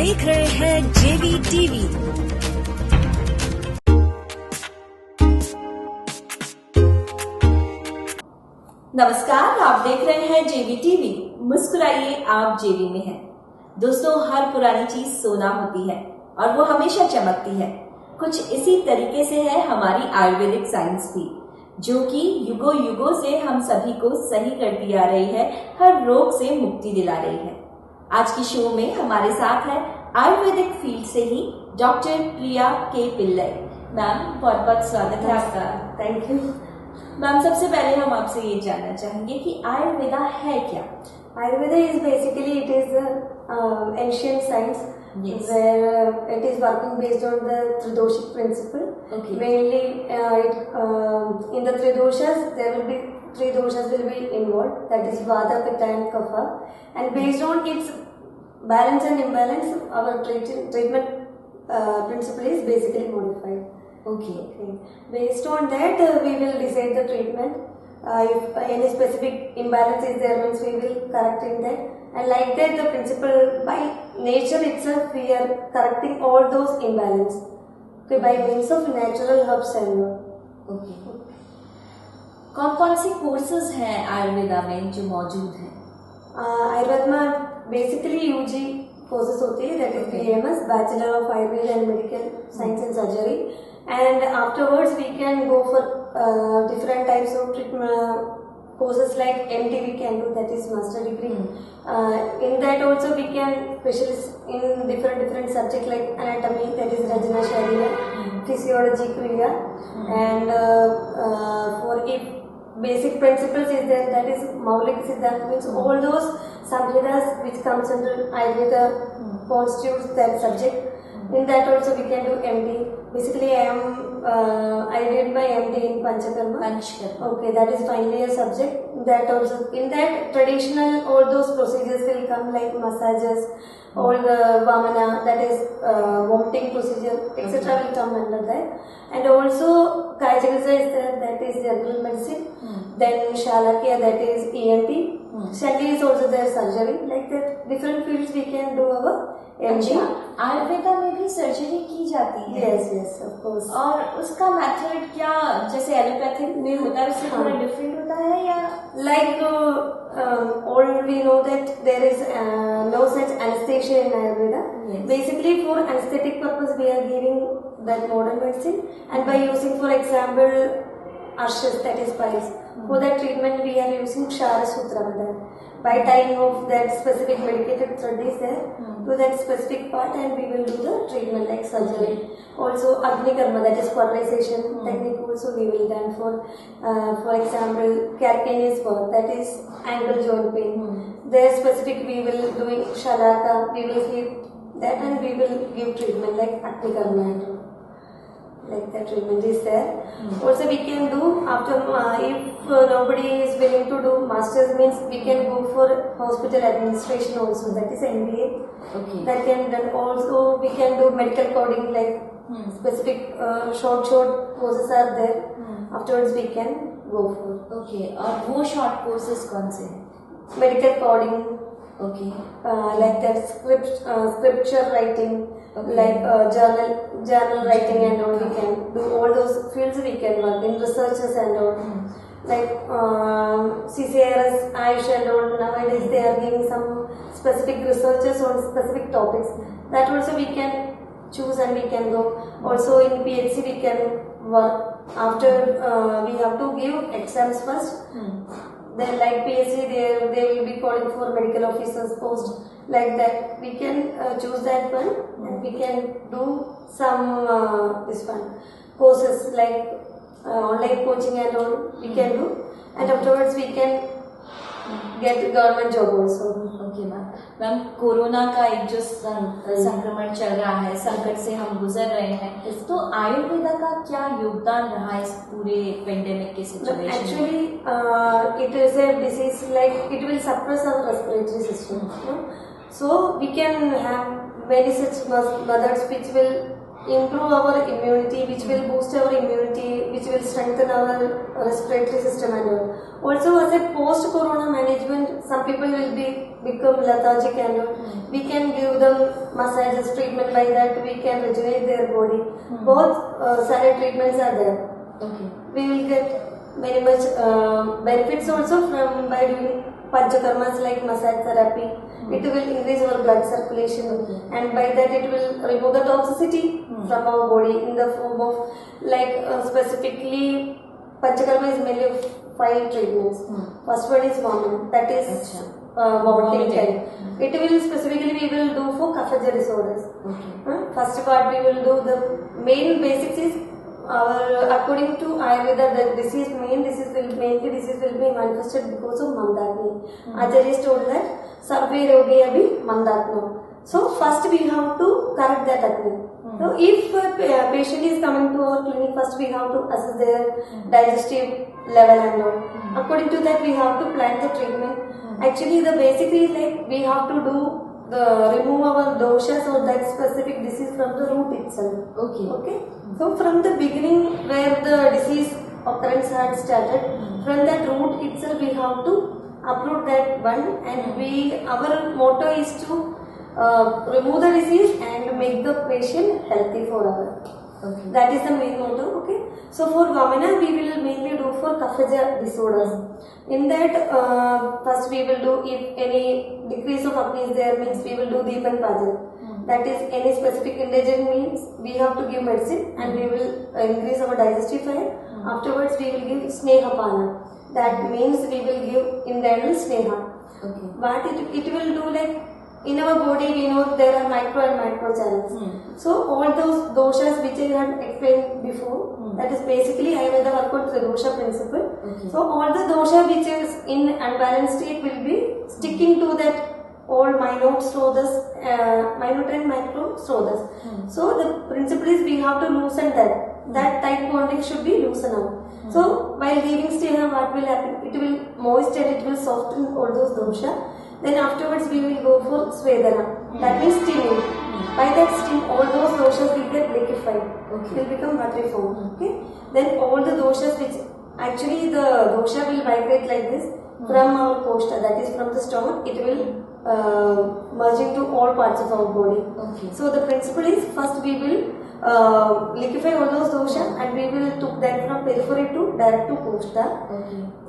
देख रहे हैं जेवी टीवी। नमस्कार, आप देख रहे हैं जेवी टीवी। मुस्कुराइए, आप जेवी में हैं। दोस्तों, हर पुरानी चीज सोना होती है और वो हमेशा चमकती है। कुछ इसी तरीके से है हमारी आयुर्वेदिक साइंस भी, जो कि युगों युगों से हम सभी को सही करती आ रही है, हर रोग से मुक्ति दिला रही है। आज की शो में हमारे साथ है आयुर्वेदिक फील्ड से ही डॉक्टर प्रिया के पिल्लई। मैम, बहुत बहुत स्वागत है आपका। थैंक यू मैम, सबसे पहले हम आपसे ये जानना चाहेंगे कि आयुर्वेदा है क्या? Ayurveda is basically it is a ancient science. Yes. Where it is working based on the Tridoshic principle. Okay. Mainly in the Tridoshas there will be three doshas will be involved, that is Vata, Pitta and Kapha, and based on its balance and imbalance our treatment principle is basically modified. Okay. Based on that we will decide the treatment. If any specific imbalance is there, means we will correct in that, and like that the principle by nature itself we are correcting all those imbalance, okay, by means of natural herbs and all. Okay. कौन कौन सी courses हैं आयुर्वेदा में जो मौजूद हैं? आयुर्वेद में basically UG courses होते हैं, that is BAMS, bachelor of Ayurveda and medical science and surgery, and afterwards we can go for different types of treatment courses like MD we can do, that is master degree. In that also we can specialize in different subject like anatomy, that is Rajana Sharira, physiology Kriya, and for if basic principles is there, that is Maulik Siddhanta, means all those samhitas which comes under Ayurveda constitutes that subject. In that also we can do MD. Basically I did my MD in Panchakarma. Okay, that is finally a subject. That also, in that traditional all those procedures will come like massages, all the Vamana, that is vomiting procedure, etc. will come under that. And also Kaya Chikitsa is there, that is general medicine. Then Shalakya, that is ENT. Shali is also there, surgery. Like that different fields we can do our MD. Ayurveda में भी surgery की जाती है? Yes, yes, of course. और उसका method क्या जैसे allopathic में होता है उससे थोड़ा डिफरेंट होता है या? Like all we know that there is no such anesthesia in Ayurveda. Yes. Basically for anesthetic purpose we are giving that modern medicine, and by using for example ashes, that is piles. For that treatment we are using Kshara Sutra method. By tying of that specific medicated thread is there to that specific part, and we will do the treatment like surgery. Also Agni Karma, that is cauterization technique also we will done for example calcaneus work, that is ankle joint pain. There specific we will doing Shalaka, we will give that and we will give treatment like Agni Karma and all. Like that treatment is there. Also we can do after if nobody is willing to do masters, means we can go for hospital administration also, that is MBA. Okay. That can done. Also we can do medical coding, like specific short courses are there. Afterwards we can go for. Okay. और वो short courses कौन से हैं? Medical coding. Okay. Like that scripture writing. Okay. Like journal writing and all, we can do all those fields we can work in, researches and all. Like CCRS, Ayush and all, nowadays they are giving some specific researches on specific topics. That also we can choose and we can go. Also in PHC we can work. After we have to give exams first. Then like PHC they will be calling for medical officers post. Like that we can choose that one, and we can do some this one courses like online coaching and all we can do, and afterwards we can get government job also. Okay ma'am, corona का एक जो संक्रमण चल रहा है, संकट से हम गुजर रहे हैं, तो आयुर्वेदा का क्या योगदान रहा इस पूरे पेंडेमिक के सिचुएशन में? Actually it is a disease, like it will suppress our respiratory system. So we can have many such methods which will improve our immunity, which will boost our immunity, which will strengthen our respiratory system and all. Also as a post-corona management, some some people will become lethargic and all. We can give them massages, treatment by that we can rejuvenate their body. Both silent treatments are there. Okay. We will get very much benefits also from by doing panchakarmas like massage therapy. It will increase our blood circulation, and by that it will remove the toxicity from our body in the form of like specifically panchakarma is mainly 5 treatments. First one is Vamana, that is vomiting type. It will specifically we will do for kapha disorders. First part we will do the main basics is according to Ayurveda, the disease will be manifested because of Mandakni. Acharya told that Sarve Rogi Abhi Mandatno. So first we have to correct that Agni. So if a patient is coming to our clinic, first we have to assess their digestive level and all. According to that we have to plan the treatment. Actually the basic is like we have to do remove our doshas or that specific disease from the root itself. Okay. So from the beginning where the disease occurrence had started, from that root itself we have to uproot that one, and our motto is to remove the disease and make the patient healthy forever. Okay. That is the main motto. Okay. So for Vamana we will mainly do for kapha disorders. In that first we will do, if any decrease of Agni is there, means we will do Deepan Pajan. That is any specific indigestion means we have to give medicine and we will increase our digestive fire. Afterwards we will give Snehapana. That means we will give internal Sneha. But it will do like in our body we know there are micro and macro channels. So all those doshas which I had explained before, that is basically Ayurveda work on the dosha principle. So all the dosha which is in unbalanced state will be sticking to that all minute srodhas, minute and macro srodhas. So the principle is we have to loosen that tight bonding should be loosened up. So while giving Sneha, what will happen? It will moist and it will soften all those dosha. Then afterwards we will go for Svedana. That means steaming. By that steam all those doshas will get liquefied. Will become watery form. Okay. Then all the doshas which actually the dosha will migrate like this from our koshta, that is from the stomach, it will merge into all parts of our body. So the principle is first we will liquefy all those dosha and we will took that from periphery to direct to koshta.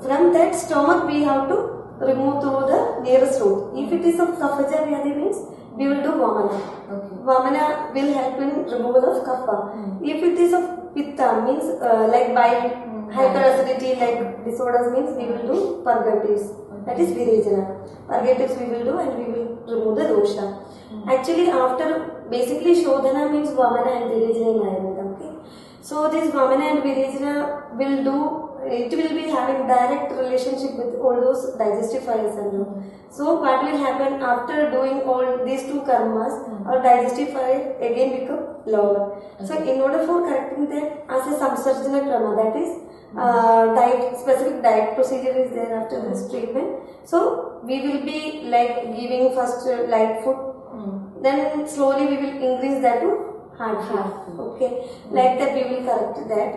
From that stomach we have to remove to the nearest root. If it is of kapha vyadhi means we will do Vamana. Vamana will help in removal of kapha. If it is of pitta means like bile, hyperacidity like disorders means we will do purgatives. That is Virejana. Purgatives we will do and we will remove the dosha. Actually after basically Shodhana means Vamana and Virejana in Ayurveda. Okay. So this Vamana and Virejana will do, it will be having direct relationship with all those digestive fires and all. So what will happen after doing all these two karmas, our digestive fire again become lower. So in order for correcting that, as a samsarjana krama, that is specific diet procedure is there after this treatment. So we will be like giving first light food, then slowly we will increase that to hard food. Okay, like that we will correct that.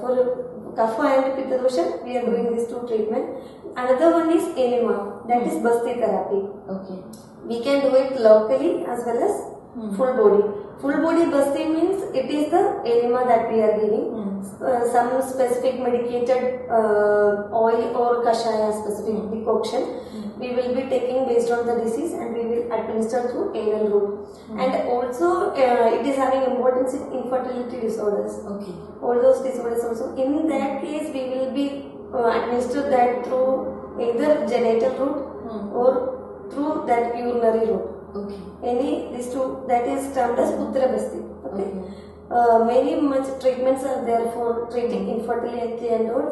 For kapha and pitta dosha we are doing these two treatment. Another one is enema, that is basti therapy. We can do it locally as well as full body. Full body basti means it is the enema that we are giving. Some specific medicated oil or kashaya specific decoction we will be taking based on the disease and we will administer through anal route. And also it is having importance in infertility disorders. All those disorders also. In that case we will be administer that through either genital route or through that urinary route. Any these two, that is termed as Putra Basti. Many much treatments are there for treating infertility and all.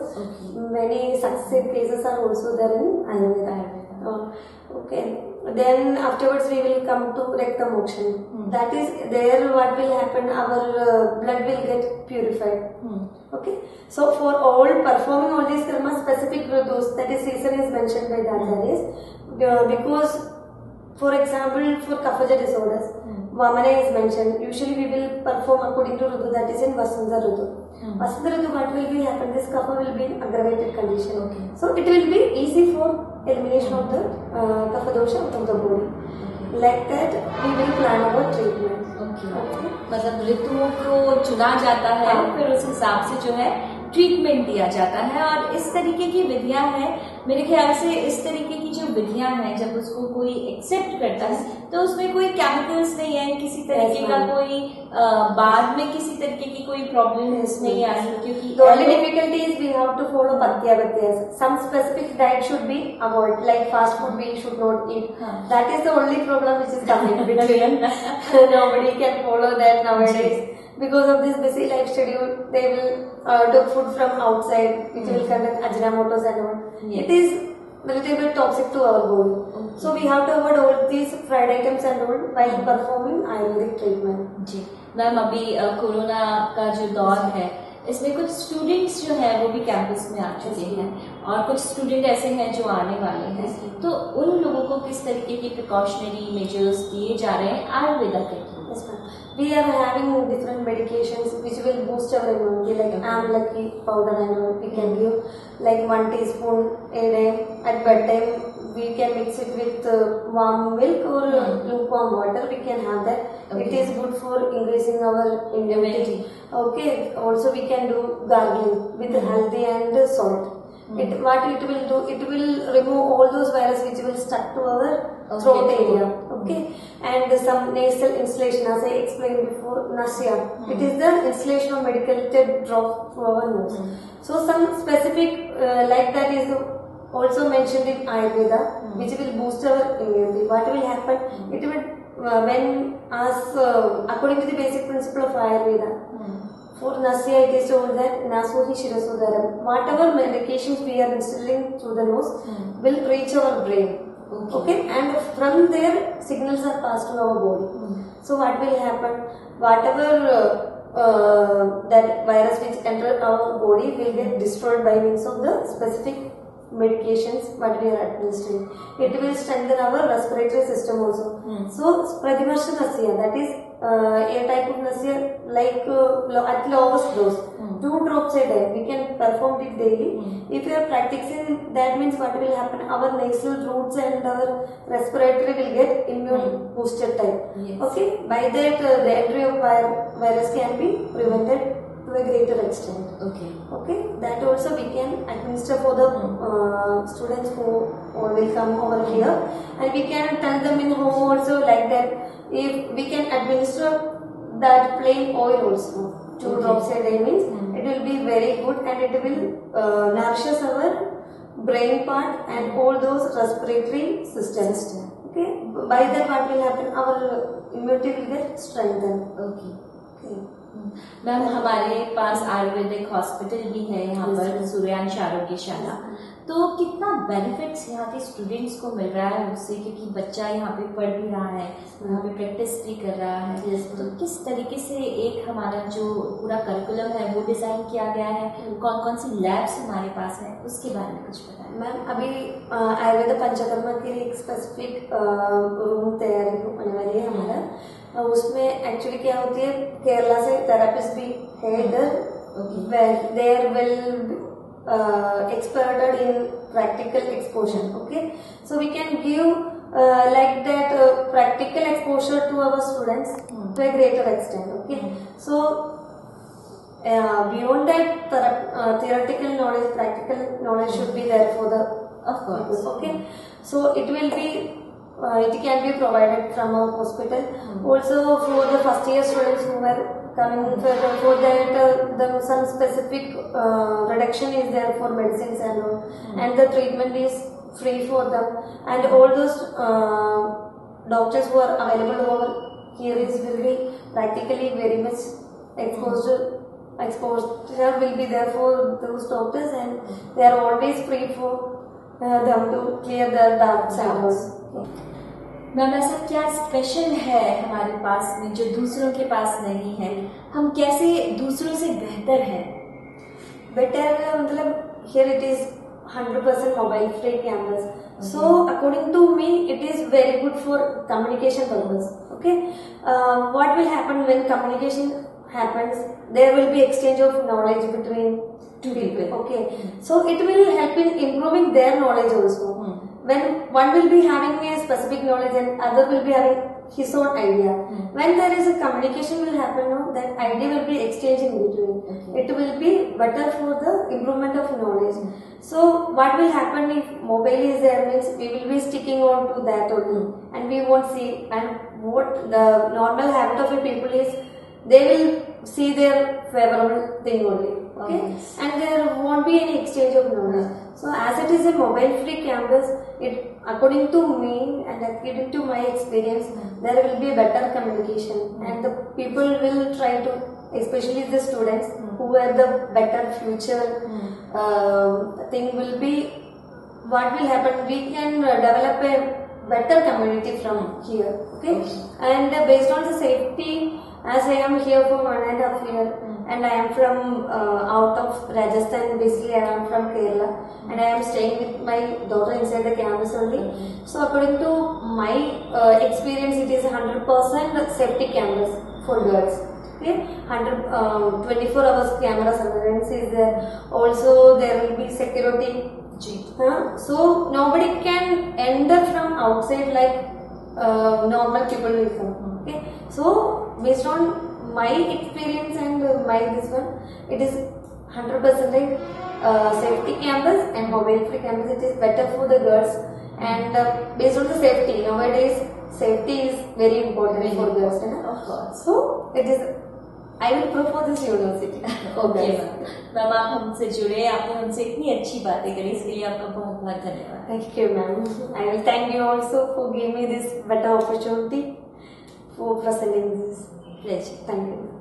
Many successive cases are also there in Ayurveda. Then afterwards we will come to Rakta Mokshan. That is there what will happen, our blood will get purified. So for all performing all these karmas, specific rutus, that is season is mentioned by the Acharyas. Because for example for kapha disorders, Vamana is mentioned. Usually we will perform according to Ritu, that is in Vasanta Ritu. Vasanta Ritu, what will be happen? This kapha will be in aggravated condition. Okay. So it will be easy for elimination of the kapha dosha out of the body. Like that, we will plan our treatment. Okay. मतलब ऋतुओं को चुना जाता है, फिर उस हिसाब से जो है ट्रीटमेंट दिया जाता है। और इस तरीके की विधियां हैं, मेरे ख्याल से इस तरीके की जो विधियां हैं, जब उसको कोई एक्सेप्ट करता है तो उसमें कोई केमिकल्स नहीं है, किसी तरीके का कोई बाद में किसी तरीके की कोई प्रॉब्लम नहीं आई, क्योंकि the only difficulty is we have to follow Patyavathyas. Some specific diet should be avoided, like fast food we should not eat. That is the only problem which is coming between. Nobody can follow that nowadays. Because of this busy life schedule, they will take food from outside, which will contain Ajinomotos and all. Yes. It is little bit toxic to our body. So we have to avoid all these fried items and all while performing Ayurvedic treatment. Ji ma'am, अभी corona का जो दौर है, इसमें कुछ students जो है वो भी कैंपस में आ चुके हैं और कुछ स्टूडेंट ऐसे हैं जो आने वाले हैं, तो उन लोगों को किस तरीके की प्रिकॉशनरी मेजर्स दिए जा रहे हैं आयुर्वेदा के through? Yes, ma'am. We are having different medications which will boost our immunity, like Amlaki powder and all we can give, like 1 teaspoon a day. At bedtime, we can mix it with warm milk or lukewarm water. We can have that. Okay. It is good for increasing our immunity. Okay. Also, we can do gargling with haldi and salt. What it will do, it will remove all those viruses which will stuck to our throat area. Okay. And some nasal instillation, as I explained before, nasya. It is the instillation of medicated drop to our nose. So some specific like that is also mentioned in Ayurveda, which will boost our immunity. What will happen? It will when as according to the basic principle of Ayurveda. For Nasya, it is told that Nasohi Shirasodaram. Whatever medications we are instilling through the nose will reach our brain. Okay. And from there, signals are passed to our body. So what will happen? Whatever that virus which enter our body will get destroyed by means of the specific medications what we are administering. It will strengthen our respiratory system also. So Pradimarsha Nasya, that is a type of Nasya like at lowest dose. 2 drops a day. We can perform it daily. If you are practicing, that means what will happen? Our nasal roots and our respiratory will get immune boosted type. Yes. Okay. By that, the entry of virus can be prevented to a greater extent. Okay. Okay. That also we can administer for the students who will come over here, and we can tell them in home also like that. If we can administer that plain oil also, 2 drops a day means it will be very good, and it will nourishes our brain part and all those respiratory systems. Okay. By that what will happen? Our immunity will get strengthened. Okay. Ma'am, हमारे पास Ayurvedic hospital भी है यहाँ पर, सूर्यांश आरोग्यशाला, तो कितना benefits यहाँ के students को मिल रहा है उससे, क्योंकि बच्चा यहाँ पे पढ़ भी रहा है, यहाँ पे प्रैक्टिस भी कर रहा है, तो किस तरीके से एक हमारा जो पूरा करिकुलम है वो डिजाइन किया गया है, कौन कौन सी लैब्स हमारे पास है, उसके बारे में कुछ बताएं। मैम, अभी आयुर्वेद पंचकर्मा के लिए एक स्पेसिफिक रूम तैयारी होने वाली है हमारा। उसमें एक्चुअली क्या होती है, केरला से थेरेपिस्ट भी है इधर, there will experted in practical exposure. Okay, so we can give like that practical exposure to our students to a greater extent. Okay, so beyond that theoretical knowledge, practical knowledge should be there for the of course. Okay, so it will be it can be provided from our hospital. Also for the first year students who were coming for that some specific reduction is there for medicines and all, and the treatment is free for them, and all those doctors who are available over here is will be practically very much exposure will be there for those doctors, and they are always free for them to clear their doubts and all. Ma'am, ऐसा क्या special है हमारे पास में जो दूसरों के पास नहीं है? हम कैसे दूसरों से बेहतर हैं? बेटर मतलब here it is 100% mobile free campus. So according to me, it is very good for communication purpose. Okay, what will happen when communication happens? There will be exchange of knowledge between Two people. Okay, so it will help in improving their knowledge also. When one will be having a specific knowledge and other will be having his own idea. When there is a communication will happen, no, that idea will be exchanged in between. It will be better for the improvement of knowledge. So what will happen if mobile is there means we will be sticking on to that only and we won't see. And what the normal habit of a people is, they will see their favorable thing only. Okay, and there won't be any exchange of knowledge. So as it is a mobile free campus, it according to me and according to my experience, there will be better communication and the people will try to, especially the students who have the better future thing will be, what will happen, we can develop a better community from here. Okay, and based on the safety, as I am here for 1.5 years and I am from out of Rajasthan, basically I am from Kerala and I am staying with my daughter inside the campus only. So according to my experience, it is 100% safety campus for girls. Okay, 24 hours camera surveillance is there. Also there will be security. So nobody can enter from outside like normal people will come. Okay, so based on my experience and my this one, it is 100% safety campus and mobile free campus. It is better for the girls and based on the safety, nowadays safety is very important for girls. Of course. So it is, I will prefer this university. Okay ma'am, आप हमसे जुड़े, आपने हमसे इतनी अच्छी बातें करी, इसके लिए आपका बहुत बहुत धन्यवाद. Thank you, ma'am. I will thank you also for giving me this better opportunity for presenting this. Pleasure. Thank you.